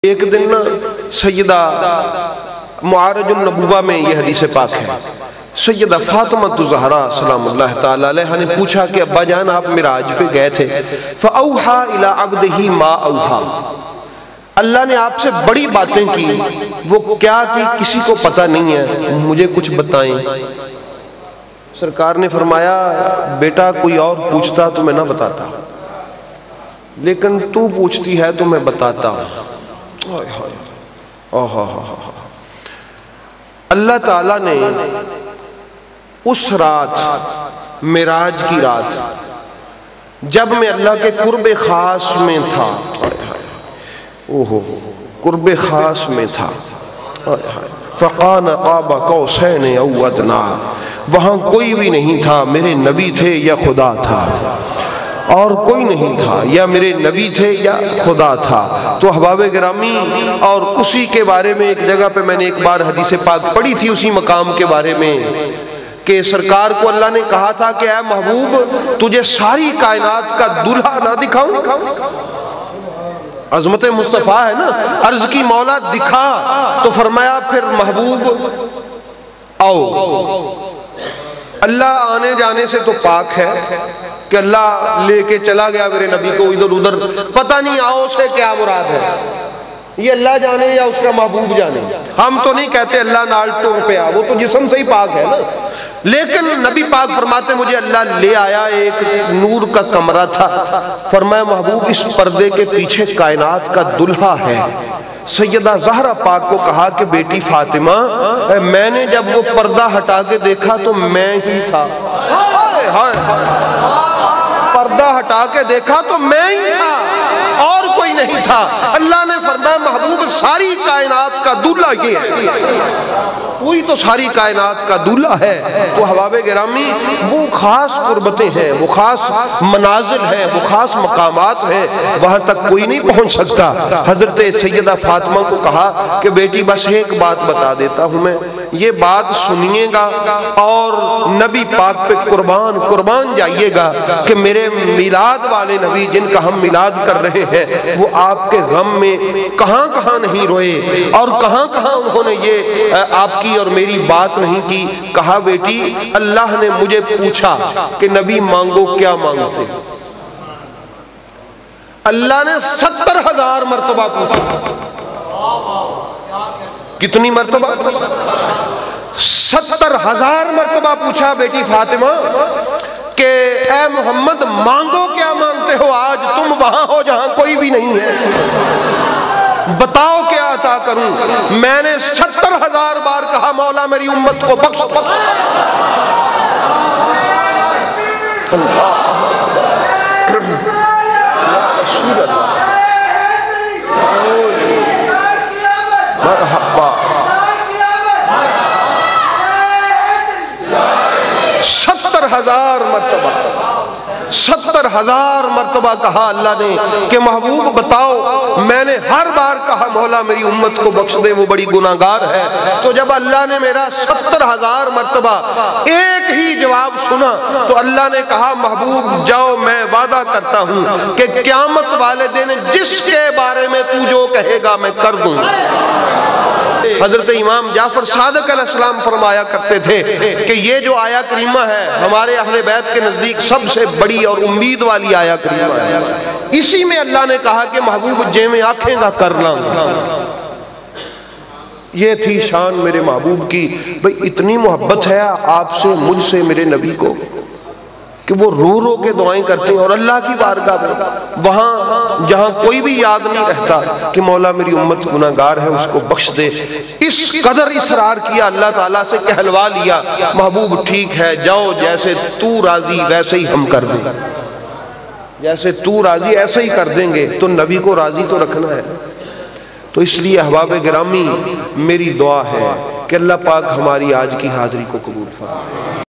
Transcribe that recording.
ایک دن نا سیدہ معارج النبوہ میں یہ حدیث پاک ہے، سیدہ فاطمہ زہرا سلام اللہ تعالی علیہ نے پوچھا کہ ابا جان آپ معراج پہ گئے تھے، فَأَوْحَا إِلَىٰ عَبْدِهِ مَا أَوْحَا، اللہ نے آپ سے بڑی باتیں کی، وہ کیا کہ کسی کو پتہ نہیں ہے، مجھے کچھ بتائیں۔ سرکار نے فرمایا بیٹا کوئی اور پوچھتا تو میں نہ بتاتا، لیکن تو پوچھتی ہے تو میں بتاتا ہوں۔ اللہ تعالیٰ نے اس رات، معراج کی رات، جب میں اللہ کے قرب خاص میں تھا، قرب خاص میں تھا، فَقَانَ قَابَ قَوْسَيْنِ أَوْ أَدْنَىٰ، وہاں کوئی بھی نہیں تھا، میرے نبی تھے یا خدا تھا، اور کوئی نہیں تھا، یا میرے نبی تھے یا خدا تھا۔ تو احباب گرامی، اور اسی کے بارے میں ایک جگہ پہ میں نے ایک بار حدیث پاک پڑھی تھی اسی مقام کے بارے میں، کہ سرکار کو اللہ نے کہا تھا کہ اے محبوب تجھے ساری کائنات کا دلہا نہ دکھاؤں؟ عظمت مصطفیٰ ہے نا، عرض کی مولا دکھا، تو فرمایا پھر محبوب آؤ۔ اللہ آنے جانے سے تو پاک ہے کہ اللہ لے کے چلا گیا میرے نبی کو ادھر ادھر، پتہ نہیں آؤ سے کیا مراد ہے، یہ اللہ جانے یا اس کا محبوب جانے۔ ہم تو نہیں کہتے اللہ نال ٹور پہ آ، وہ تو جسم سے ہی پاک ہے نا، لیکن نبی پاک فرماتے مجھے اللہ لے آیا، ایک نور کا کمرہ تھا، فرمایا محبوب اس پردے کے پیچھے کائنات کا دلہا ہے۔ سیدہ زہرا پاک کو کہا کہ بیٹی فاطمہ میں نے جب وہ پردہ ہٹا کے دیکھا تو میں ہی تھا، پردہ ہٹا کے دیکھا تو میں ہی تھا اور کوئی نہیں تھا۔ اللہ نے فرمایا محبوب ساری کائنات کا دلہا یہ ہے، وہی تو ساری کائنات کا دلہا ہے۔ تو احباب گرامی وہ خاص قربتیں ہیں، وہ خاص منازل ہیں، وہ خاص مقامات ہیں، وہاں تک کوئی نہیں پہنچ سکتا۔ حضرت سیدہ فاطمہ کو کہا کہ بیٹی بس ایک بات بتا دیتا ہوں میں، یہ بات سنیے گا اور نبی پاک پہ قربان جائیے گا کہ میرے میلاد والے نبی جن کا ہم میلاد کر رہے ہیں وہ آپ کے غم میں کہاں کہاں نہیں روئے، اور کہاں کہاں انہوں نے یہ آپ کی اور میری بات نہیں کی۔ کہا بیٹی اللہ نے مجھے پوچھا کہ نبی مانگو کیا مانگتے، اللہ نے 70,000 مرتبہ پوچھا۔ کتنی مرتبہ؟ 70,000 مرتبہ پوچھا بیٹی فاطمہ کہ اے محمد مانگو کیا مانگتے ہو، آج تم وہاں ہو جہاں کوئی بھی نہیں ہے، بتاؤ کیا عطا کروں۔ میں نے 70,000 بار کہا مولا میری امت کو بخش بخش۔ مرحبا۔ 70,000 مرتبہ، 70,000 مرتبہ کہا اللہ نے کہ محبوب بتاؤ۔ میں نے ہر بار کہا مولا میری امت کو بخش دے وہ بڑی گناہگار ہے۔ تو جب اللہ نے میرا 70,000 مرتبہ ایک ہی جواب سنا تو اللہ نے کہا محبوب جاؤ میں وعدہ کرتا ہوں کہ قیامت والے دن جس کے بارے میں تو جو کہے گا میں کر دوں۔ حضرت امام جعفر صادق علیہ السلام فرمایا کرتے تھے کہ یہ جو آیا کریمہ ہے ہمارے اہل بیت کے نزدیک سب سے بڑی اور امید والی آیا کریمہ ہے، اسی میں اللہ نے کہا کہ محبوب جے میں آنکھیں گا کر لوں۔ یہ تھی شان میرے محبوب کی، بھئی اتنی محبت ہے آپ سے مجھ سے میرے نبی کو کہ وہ رو رو کے دعائیں کرتے ہیں، اور اللہ کی بارگاہ میں وہاں جہاں کوئی بھی یاد نہیں رہتا کہ مولا میری امت گناہگار ہے اس کو بخش دے، اس قدر اصرار کیا اللہ تعالیٰ سے کہلوا لیا محبوب ٹھیک ہے جاؤ، جیسے تو راضی ویسے ہی ہم کر دیں، جیسے تو راضی ایسے ہی کر دیں گے۔ تو نبی کو راضی تو رکھنا ہے۔ تو اس لیے احباب گرامی میری دعا ہے کہ اللہ پاک ہماری آج کی حاضری کو قبول فرمائے۔